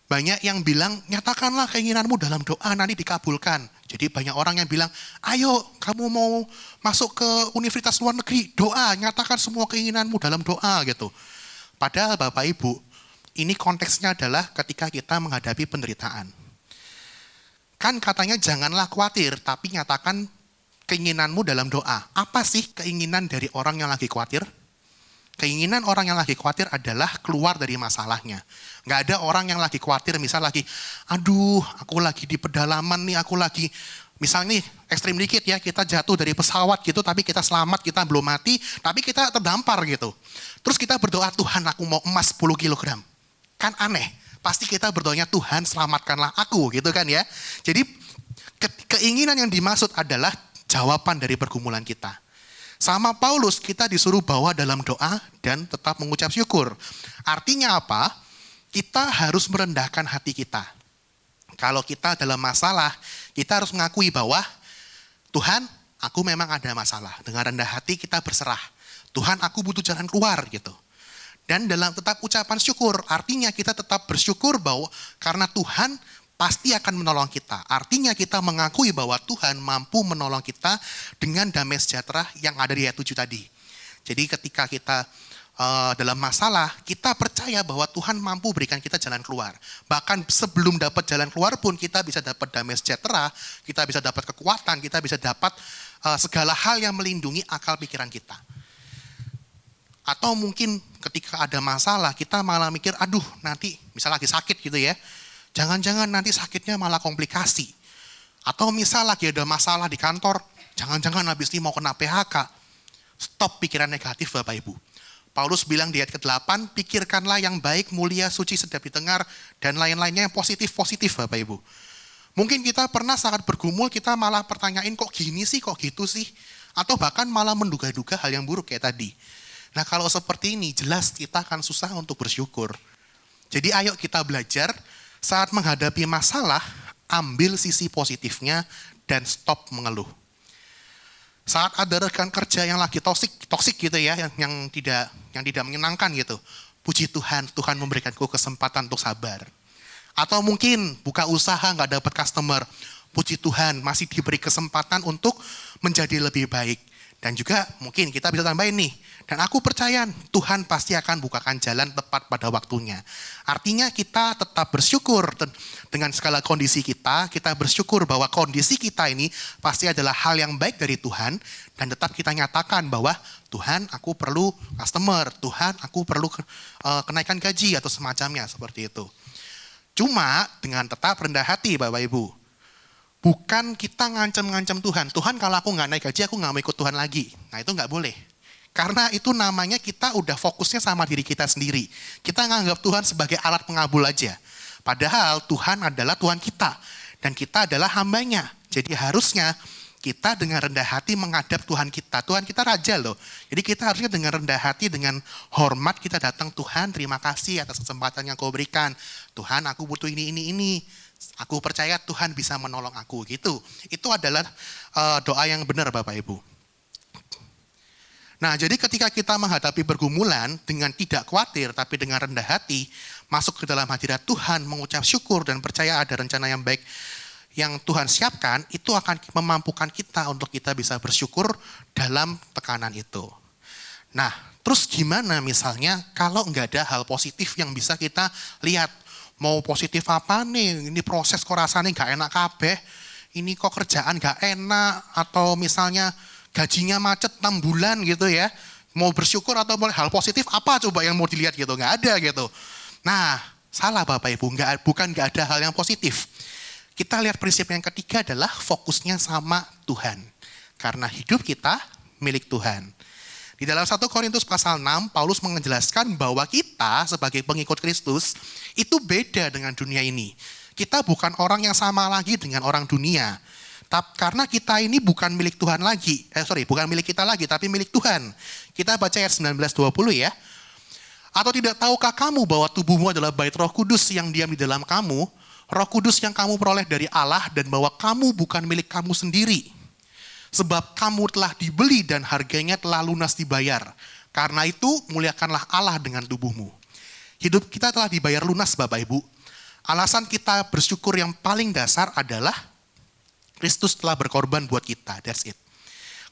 Banyak yang bilang, nyatakanlah keinginanmu dalam doa, nanti dikabulkan. Jadi banyak orang yang bilang, ayo kamu mau masuk ke universitas luar negeri, doa, nyatakan semua keinginanmu dalam doa gitu. Padahal Bapak Ibu, ini konteksnya adalah ketika kita menghadapi penderitaan. Kan katanya janganlah khawatir, tapi nyatakan keinginanmu dalam doa. Apa sih keinginan dari orang yang lagi khawatir? Keinginan orang yang lagi khawatir adalah keluar dari masalahnya. Nggak ada orang yang lagi khawatir, misal lagi, aduh aku lagi di pedalaman nih, aku lagi, misalnya nih ekstrim dikit ya, kita jatuh dari pesawat gitu, tapi kita selamat, kita belum mati, tapi kita terdampar gitu. Terus kita berdoa, Tuhan aku mau emas 10 kilogram. Kan aneh, pasti kita berdoanya Tuhan selamatkanlah aku gitu kan ya. Jadi keinginan yang dimaksud adalah jawaban dari pergumulan kita. Sama Paulus, kita disuruh bawa dalam doa dan tetap mengucap syukur. Artinya apa? Kita harus merendahkan hati kita. Kalau kita dalam masalah, kita harus mengakui bahwa Tuhan, aku memang ada masalah. Dengan rendah hati kita berserah. Tuhan, aku butuh jalan keluar gitu. Dan dalam tetap ucapan syukur, artinya kita tetap bersyukur bahwa karena Tuhan pasti akan menolong kita. Artinya kita mengakui bahwa Tuhan mampu menolong kita dengan damai sejahtera yang ada di ayat 7 tadi. Jadi ketika kita dalam masalah, kita percaya bahwa Tuhan mampu berikan kita jalan keluar. Bahkan sebelum dapat jalan keluar pun kita bisa dapat damai sejahtera, kita bisa dapat kekuatan, kita bisa dapat segala hal yang melindungi akal pikiran kita. Atau mungkin ketika ada masalah, kita malah mikir, aduh nanti misal lagi sakit gitu ya, jangan-jangan nanti sakitnya malah komplikasi. Atau misal lagi ada masalah di kantor, jangan-jangan habis ini mau kena PHK. Stop pikiran negatif Bapak Ibu. Paulus bilang di ayat ke-8, pikirkanlah yang baik, mulia, suci, sedap didengar, dan lain-lainnya yang positif-positif Bapak Ibu. Mungkin kita pernah saat bergumul, kita malah pertanyain kok gini sih, kok gitu sih. Atau bahkan malah menduga-duga hal yang buruk kayak tadi. Nah kalau seperti ini, jelas kita akan susah untuk bersyukur. Jadi ayo kita belajar, saat menghadapi masalah, ambil sisi positifnya dan stop mengeluh. Saat ada rekan kerja yang lagi toksik gitu ya, yang tidak menyenangkan gitu. Puji Tuhan, Tuhan memberikanku kesempatan untuk sabar. Atau mungkin buka usaha nggak dapat customer. Puji Tuhan, masih diberi kesempatan untuk menjadi lebih baik. Dan juga mungkin kita bisa tambahin nih. Dan aku percaya Tuhan pasti akan bukakan jalan tepat pada waktunya. Artinya kita tetap bersyukur dengan segala kondisi kita. Kita bersyukur bahwa kondisi kita ini pasti adalah hal yang baik dari Tuhan. Dan tetap kita nyatakan bahwa Tuhan aku perlu customer. Tuhan aku perlu kenaikan gaji atau semacamnya seperti itu. Cuma dengan tetap rendah hati Bapak Ibu. Bukan kita ngancam-ngancam Tuhan. Tuhan kalau aku nggak naik gaji, aku nggak mau ikut Tuhan lagi. Nah itu nggak boleh. Karena itu namanya kita udah fokusnya sama diri kita sendiri. Kita nganggap Tuhan sebagai alat pengabul aja. Padahal Tuhan adalah Tuhan kita. Dan kita adalah hambanya. Jadi harusnya kita dengan rendah hati menghadap Tuhan kita. Tuhan kita raja loh. Jadi kita harusnya dengan rendah hati, dengan hormat kita datang, Tuhan terima kasih atas kesempatan yang kau berikan. Tuhan aku butuh ini. Aku percaya Tuhan bisa menolong aku gitu. Itu adalah doa yang benar Bapak Ibu. Nah jadi ketika kita menghadapi pergumulan dengan tidak khawatir tapi dengan rendah hati, masuk ke dalam hadirat Tuhan, mengucap syukur dan percaya ada rencana yang baik yang Tuhan siapkan, itu akan memampukan kita untuk kita bisa bersyukur dalam tekanan itu. Nah terus gimana misalnya kalau nggak ada hal positif yang bisa kita lihat? Mau positif apa nih, ini proses kok rasanya gak enak kabeh, ini kok kerjaan gak enak, atau misalnya gajinya macet 6 bulan gitu ya. Mau bersyukur atau boleh hal positif apa coba yang mau dilihat gitu, gak ada gitu. Nah salah Bapak Ibu, bukan gak ada hal yang positif. Kita lihat prinsip yang ketiga adalah fokusnya sama Tuhan. Karena hidup kita milik Tuhan. Di dalam 1 Korintus pasal 6, Paulus menjelaskan bahwa kita sebagai pengikut Kristus itu beda dengan dunia ini. Kita bukan orang yang sama lagi dengan orang dunia. Karena kita ini bukan milik Tuhan lagi. Bukan milik kita lagi, tapi milik Tuhan. Kita baca ayat 19-20 ya. Atau tidak tahukah kamu bahwa tubuhmu adalah bait Roh Kudus yang diam di dalam kamu, Roh Kudus yang kamu peroleh dari Allah, dan bahwa kamu bukan milik kamu sendiri. Sebab kamu telah dibeli dan harganya telah lunas dibayar. Karena itu muliakanlah Allah dengan tubuhmu. Hidup kita telah dibayar lunas Bapak Ibu. Alasan kita bersyukur yang paling dasar adalah Kristus telah berkorban buat kita. That's it.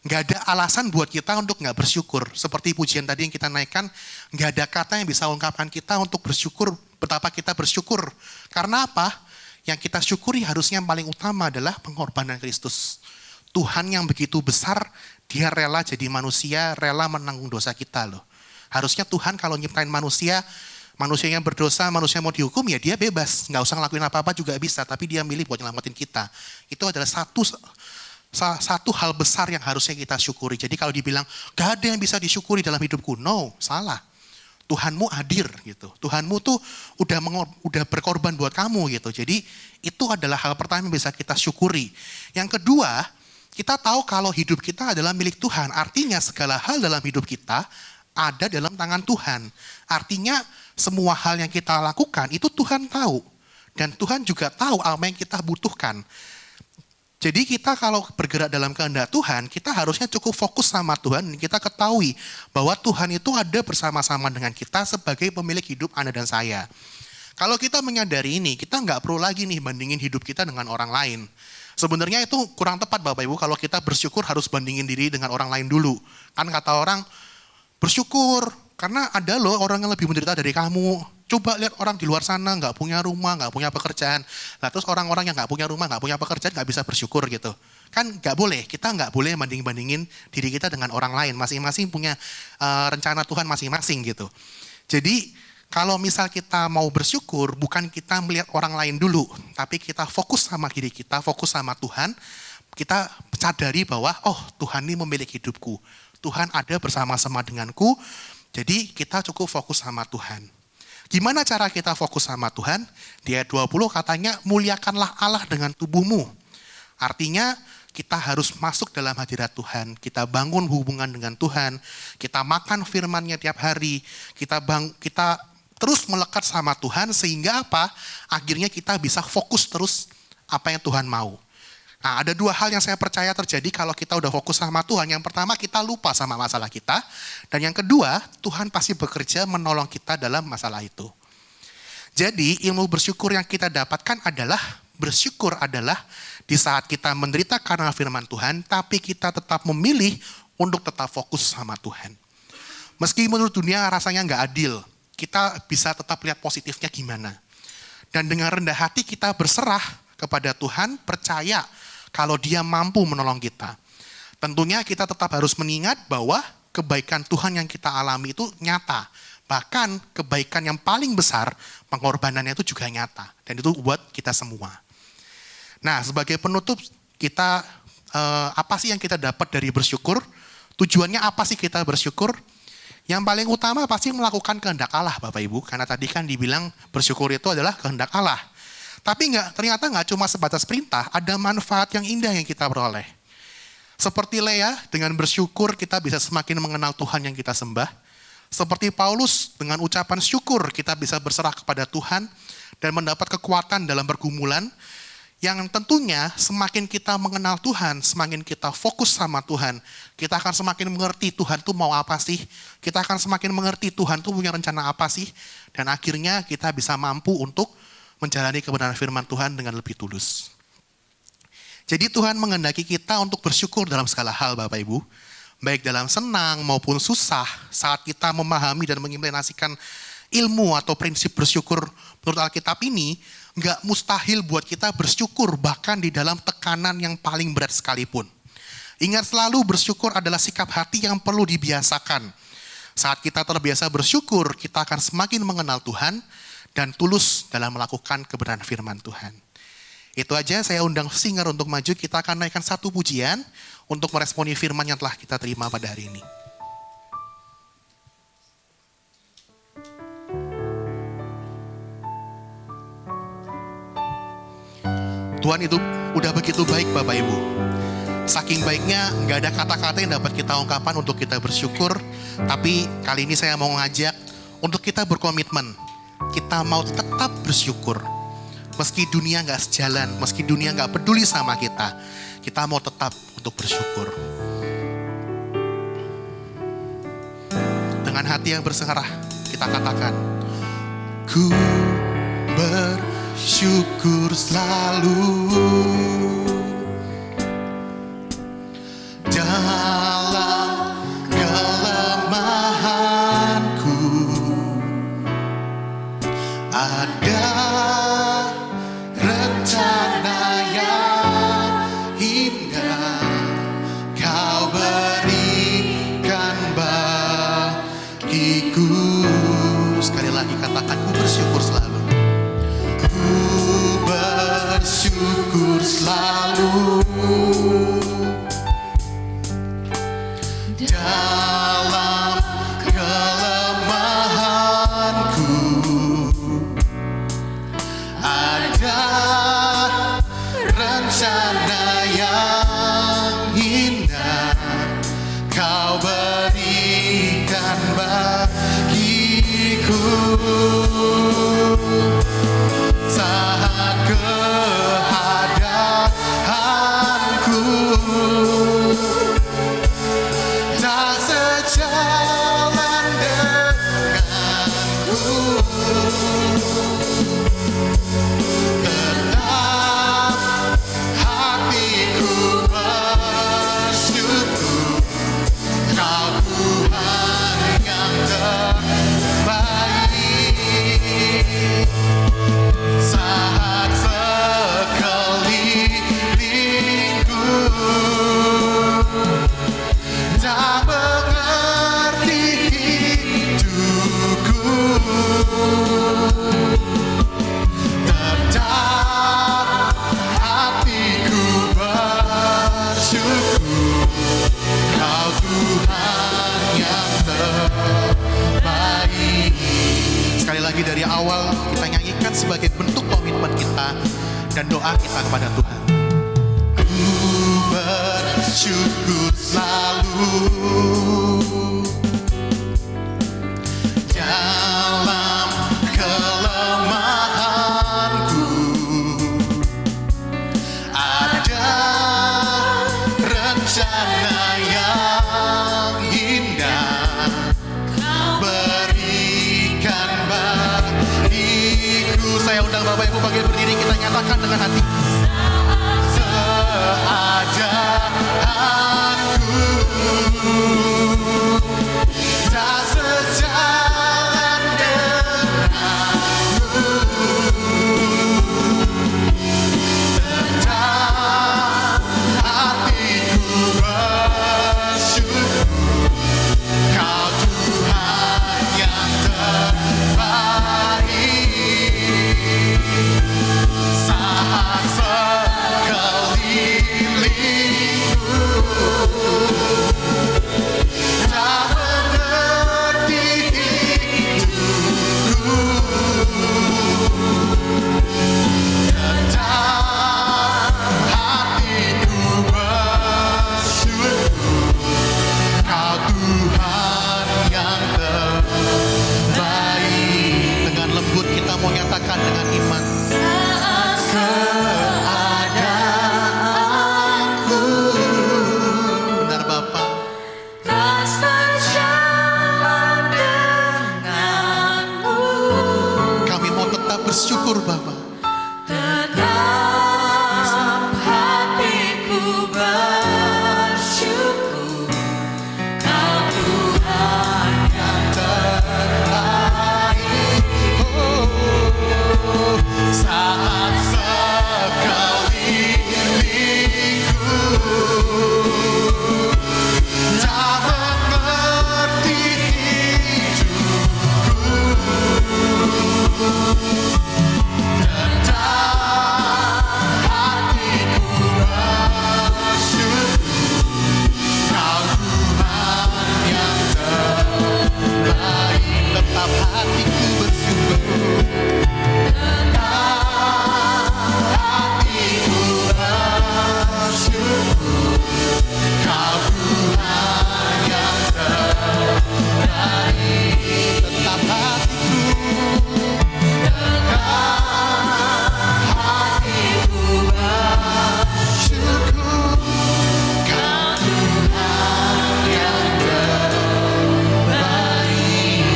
Nggak ada alasan buat kita untuk nggak bersyukur. Seperti pujian tadi yang kita naikkan, nggak ada kata yang bisa ungkapkan kita untuk bersyukur, betapa kita bersyukur. Karena apa? Yang kita syukuri harusnya yang paling utama adalah pengorbanan Kristus. Tuhan yang begitu besar, dia rela jadi manusia, rela menanggung dosa kita loh. Harusnya Tuhan kalau nyiptain manusia yang berdosa, manusia mau dihukum, ya dia bebas. Nggak usah ngelakuin apa-apa juga bisa, tapi dia milih buat nyelamatin kita. Itu adalah satu hal besar yang harusnya kita syukuri. Jadi kalau dibilang, gak ada yang bisa disyukuri dalam hidupku. No, salah. Tuhanmu hadir gitu. Tuhanmu tuh udah berkorban buat kamu gitu. Jadi itu adalah hal pertama yang bisa kita syukuri. Yang kedua, kita tahu kalau hidup kita adalah milik Tuhan. Artinya segala hal dalam hidup kita ada dalam tangan Tuhan. Artinya semua hal yang kita lakukan itu Tuhan tahu. Dan Tuhan juga tahu apa yang kita butuhkan. Jadi kita kalau bergerak dalam kehendak Tuhan, kita harusnya cukup fokus sama Tuhan. Dan kita ketahui bahwa Tuhan itu ada bersama-sama dengan kita sebagai pemilik hidup Anda dan saya. Kalau kita menyadari ini, kita nggak perlu lagi nih bandingin hidup kita dengan orang lain. Sebenarnya itu kurang tepat Bapak Ibu kalau kita bersyukur harus bandingin diri dengan orang lain dulu. Kan kata orang, bersyukur karena ada loh orang yang lebih menderita dari kamu. Coba lihat orang di luar sana nggak punya rumah, nggak punya pekerjaan. Nah terus orang-orang yang nggak punya rumah, nggak punya pekerjaan nggak bisa bersyukur gitu. Kan nggak boleh, kita nggak boleh banding-bandingin diri kita dengan orang lain. Masing-masing punya rencana Tuhan masing-masing gitu. Jadi kalau misal kita mau bersyukur, bukan kita melihat orang lain dulu, tapi kita fokus sama diri kita, fokus sama Tuhan, kita sadari bahwa, oh Tuhan ini memiliki hidupku, Tuhan ada bersama-sama denganku, jadi kita cukup fokus sama Tuhan. Gimana cara kita fokus sama Tuhan? Di ayat 20 katanya, muliakanlah Allah dengan tubuhmu. Artinya, kita harus masuk dalam hadirat Tuhan, kita bangun hubungan dengan Tuhan, kita makan firman-Nya tiap hari, kita terus melekat sama Tuhan sehingga apa? Akhirnya kita bisa fokus terus apa yang Tuhan mau. Nah, ada dua hal yang saya percaya terjadi kalau kita udah fokus sama Tuhan. Yang pertama, kita lupa sama masalah kita. Dan yang kedua, Tuhan pasti bekerja menolong kita dalam masalah itu. Jadi, ilmu bersyukur yang kita dapatkan adalah, bersyukur adalah di saat kita menderita karena firman Tuhan, tapi kita tetap memilih untuk tetap fokus sama Tuhan. Meski menurut dunia rasanya nggak adil, kita bisa tetap lihat positifnya gimana. Dan dengan rendah hati kita berserah kepada Tuhan, percaya kalau Dia mampu menolong kita. Tentunya kita tetap harus mengingat bahwa kebaikan Tuhan yang kita alami itu nyata. Bahkan kebaikan yang paling besar, pengorbanannya itu juga nyata. Dan itu buat kita semua. Nah, sebagai penutup, kita apa sih yang kita dapat dari bersyukur? Tujuannya apa sih kita bersyukur? Yang paling utama pasti melakukan kehendak Allah Bapak Ibu. Karena tadi kan dibilang bersyukur itu adalah kehendak Allah. Tapi ternyata nggak cuma sebatas perintah, ada manfaat yang indah yang kita peroleh. Seperti Lea, dengan bersyukur kita bisa semakin mengenal Tuhan yang kita sembah. Seperti Paulus, dengan ucapan syukur kita bisa berserah kepada Tuhan dan mendapat kekuatan dalam pergumulan. Yang tentunya semakin kita mengenal Tuhan, semakin kita fokus sama Tuhan, kita akan semakin mengerti Tuhan tuh mau apa sih, kita akan semakin mengerti Tuhan tuh punya rencana apa sih, dan akhirnya kita bisa mampu untuk menjalani kebenaran firman Tuhan dengan lebih tulus. Jadi Tuhan menghendaki kita untuk bersyukur dalam segala hal Bapak Ibu, baik dalam senang maupun susah, saat kita memahami dan mengimplementasikan ilmu atau prinsip bersyukur menurut Alkitab ini, nggak mustahil buat kita bersyukur bahkan di dalam tekanan yang paling berat sekalipun. Ingat selalu bersyukur adalah sikap hati yang perlu dibiasakan. Saat kita terbiasa bersyukur, kita akan semakin mengenal Tuhan dan tulus dalam melakukan kebenaran firman Tuhan. Itu aja, saya undang singer untuk maju, kita akan naikkan satu pujian untuk meresponi firman yang telah kita terima pada hari ini. Tuhan itu udah begitu baik Bapak Ibu. Saking baiknya gak ada kata-kata yang dapat kita ungkapkan untuk kita bersyukur. Tapi kali ini saya mau ngajak untuk kita berkomitmen. Kita mau tetap bersyukur. Meski dunia gak sejalan, meski dunia gak peduli sama kita. Kita mau tetap untuk bersyukur. Dengan hati yang berserah kita katakan, ku bersyukur selalu dalam kelemahanku, ada rencana yang indah kau berikan bagiku. Sekali lagi katakan, ku bersyukur selalu. Bersyukur selalu dalam kelemahanku, ada lagi dari awal kita nyanyikan sebagai bentuk komitmen kita dan doa kita kepada Tuhan. Ku bersyukur selalu dalam kelemahanku, ada rencana yang indah berikan bagiku. Saya undang Bapak Ibu bangkit berdiri, kita nyatakan dengan hati. Seada aku tak sejalan denganmu, tetap hatiku bersyukur, Kau Tuhan yang terbaik. Saat sekelilingku tak mengerti hidupku, tetap hatiku bersyukur, Kau Tuhan yang terbaik. Dengan lembut kita mau nyatakan dengan iman. Keadaanku, benar Bapa,
Tak sejalan denganmu,
kami mau tetap bersyukur Bapa.
tetap hatiku bersyukur, Kau Tuhan yang
Terbaik. Oh, saat sekelilingku tak mengerti hidupku, tetap hatiku bersyukur, Kau Tuhan yang terbaik. Tetap hatiku bersyukur, tetap hatiku bersyukur, Kau Tuhan yang terbaik. Tetap hatiku, tetap hatiku bersyukur, Kau Tuhan yang terbaik.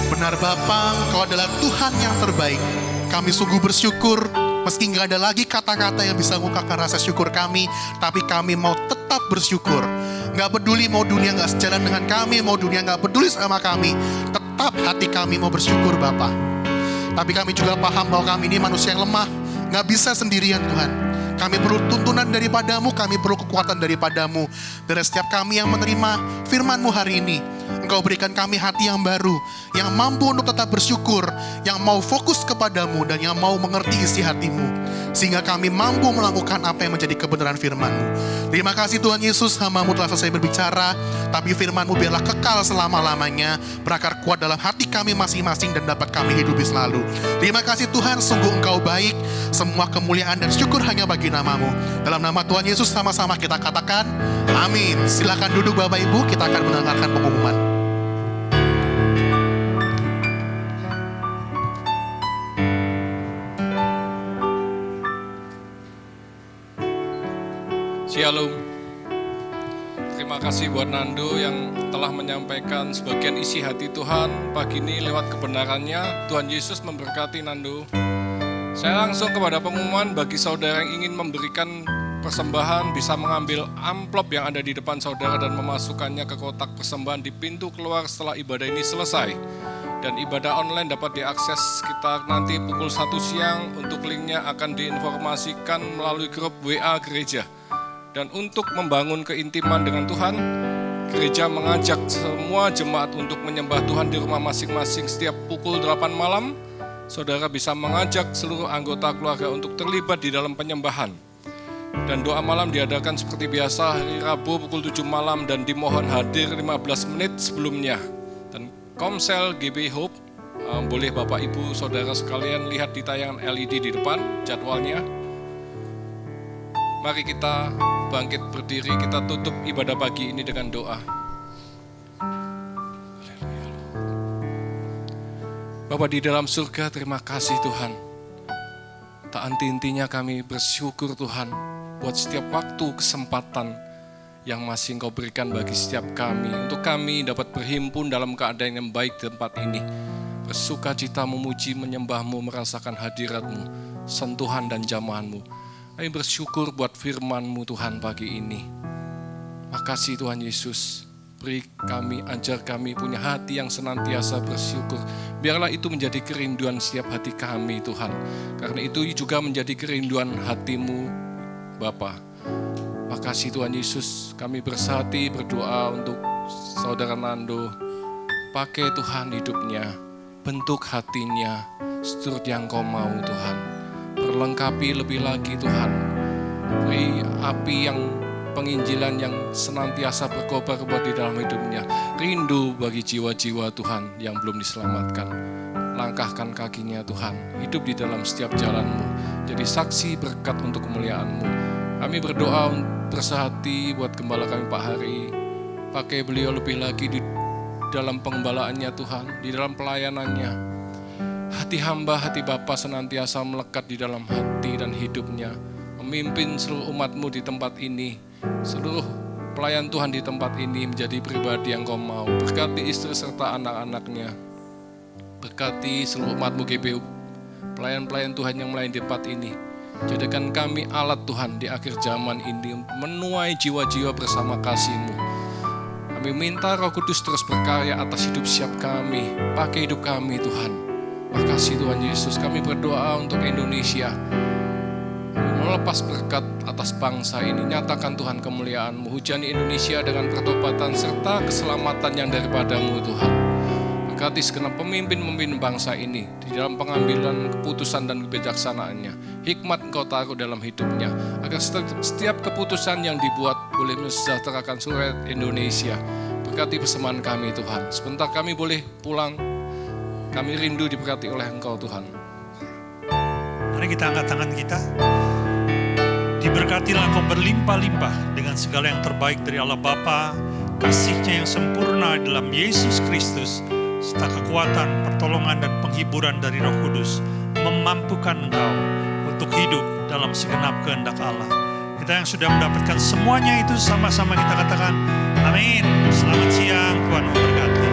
Benar Bapa, Engkau adalah Tuhan yang terbaik. Kami sungguh bersyukur, meski nggak ada lagi kata-kata yang bisa mengungkapkan rasa syukur kami, tapi kami mau tetap bersyukur. Nggak peduli mau dunia nggak sejalan dengan kami, mau dunia nggak peduli sama kami, tetap hati kami mau bersyukur Bapa. Tapi kami juga paham bahwa kami ini manusia yang lemah, nggak bisa sendirian Tuhan. Kami perlu tuntunan daripadamu, kami perlu kekuatan daripadamu. Dari setiap kami yang menerima firman-Mu hari ini, Engkau berikan kami hati yang baru, yang mampu untuk tetap bersyukur, yang mau fokus kepadamu, dan yang mau mengerti isi hati-Mu. Sehingga kami mampu melakukan apa yang menjadi kebenaran firman-Mu. Terima kasih Tuhan Yesus, hamba-Mu telah selesai berbicara, tapi firman-Mu biarlah kekal selama-lamanya, berakar kuat dalam hati kami masing-masing dan dapat kami hidupi selalu. Terima kasih Tuhan, sungguh Engkau baik, semua kemuliaan dan syukur hanya bagi nama-Mu. Dalam nama Tuhan Yesus sama-sama kita katakan, amin. Silakan duduk Bapak Ibu, kita akan mendengarkan pengumuman.
Shalom. Terima kasih buat Nando yang telah menyampaikan sebagian isi hati Tuhan pagi ini lewat kebenarannya. Tuhan Yesus memberkati Nando. Saya langsung kepada pengumuman bagi saudara yang ingin memberikan persembahan, bisa mengambil amplop yang ada di depan saudara dan memasukkannya ke kotak persembahan di pintu keluar setelah ibadah ini selesai. Dan ibadah online dapat diakses sekitar nanti pukul 1 siang. Untuk linknya akan diinformasikan melalui grup WA gereja. Dan untuk membangun keintiman dengan Tuhan, gereja mengajak semua jemaat untuk menyembah Tuhan di rumah masing-masing setiap pukul 8 malam. Saudara bisa mengajak seluruh anggota keluarga untuk terlibat di dalam penyembahan. Dan doa malam diadakan seperti biasa hari Rabu pukul 7 malam dan dimohon hadir 15 menit sebelumnya. Dan Komsel GB Hope, boleh Bapak Ibu Saudara sekalian lihat di tayangan LED di depan jadwalnya. Mari kita bangkit berdiri, kita tutup ibadah pagi ini dengan doa. Bapa di dalam surga, terima kasih Tuhan. Tak henti-hentinya kami bersyukur Tuhan buat setiap waktu, kesempatan yang masih Engkau berikan bagi setiap kami. Untuk kami dapat berhimpun dalam keadaan yang baik di tempat ini. Bersuka cita memuji, menyembah-Mu, merasakan hadirat-Mu, sentuhan dan jamahan-Mu. Kami bersyukur buat firman-Mu Tuhan pagi ini. Makasih Tuhan Yesus. Beri kami, ajar kami punya hati yang senantiasa bersyukur. Biarlah itu menjadi kerinduan setiap hati kami Tuhan. Karena itu juga menjadi kerinduan hati-Mu Bapa. Makasih Tuhan Yesus, kami bersati berdoa untuk Saudara Nando. Pakai Tuhan hidupnya, bentuk hatinya, seturut yang Kau mau Tuhan. Perlengkapi lebih lagi Tuhan. Beri api yang penginjilan yang senantiasa berkobar-kobar di dalam hidupnya. Rindu bagi jiwa-jiwa Tuhan yang belum diselamatkan. Langkahkan kakinya Tuhan, hidup di dalam setiap jalan-Mu. Jadi saksi berkat untuk kemuliaan-Mu. Kami berdoa bersehati buat gembala kami Pak Hari. Pakai beliau lebih lagi di dalam pengembalaannya Tuhan, di dalam pelayanannya. Hati hamba, hati Bapa senantiasa melekat di dalam hati dan hidupnya. Memimpin seluruh umat-Mu di tempat ini. Seluruh pelayan Tuhan di tempat ini menjadi pribadi yang Kau mau. Berkati istri serta anak-anaknya. Berkati seluruh umat-Mu GBU, pelayan-pelayan Tuhan yang melayani di tempat ini. Jadikan kami alat Tuhan di akhir zaman ini, menuai jiwa-jiwa bersama kasih-Mu. Kami minta Roh Kudus terus berkarya atas hidup siap kami. Pakai hidup kami Tuhan. Makasih Tuhan Yesus, kami berdoa untuk Indonesia. Melepas berkat atas bangsa ini, nyatakan Tuhan kemuliaan-Mu, hujani Indonesia dengan pertobatan serta keselamatan yang daripada-Mu Tuhan. Berkati segenap pemimpin-pemimpin bangsa ini di dalam pengambilan keputusan dan kebijaksanaannya. Hikmat Engkau taruh dalam hidupnya, agar setiap keputusan yang dibuat boleh mensejahterakan seluruh Indonesia. Berkati persembahan kami Tuhan. Sebentar kami boleh pulang, kami rindu diberkati oleh Engkau Tuhan.
Mari kita angkat tangan kita. Diberkatilah Engkau berlimpah-limpah dengan segala yang terbaik dari Allah Bapa, kasih-Nya yang sempurna dalam Yesus Kristus, serta kekuatan, pertolongan dan penghiburan dari Roh Kudus memampukan Engkau untuk hidup dalam segenap kehendak Allah. Kita yang sudah mendapatkan semuanya itu sama-sama kita katakan amin. Selamat siang, Tuhan memberkati.